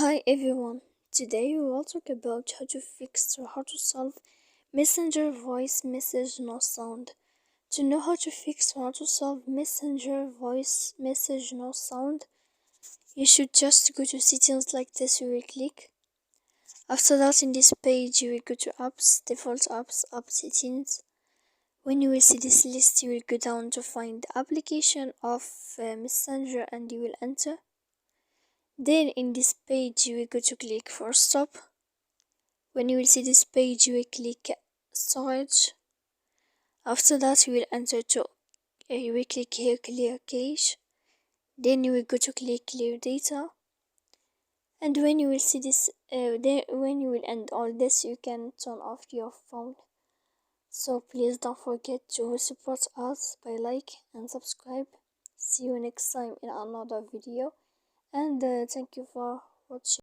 Hi everyone, today we will talk about how to fix or how to solve Messenger voice message no sound. To know how to fix or how to solve Messenger voice message no sound, you should just go to settings like this. You will click. After that, in this page, you will go to apps, default apps, app settings. When you will see this list, you will go down to find the application of Messenger and you will enter. Then in this page you will go to click for stop. When you will see this page you will click storage. After that you will enter to you will click here clear cache. Then you will go to click clear data. And when you will see this when you will end all this, you can turn off your phone. So please don't forget to support us by like and subscribe. See you next time in another video, and thank you for watching.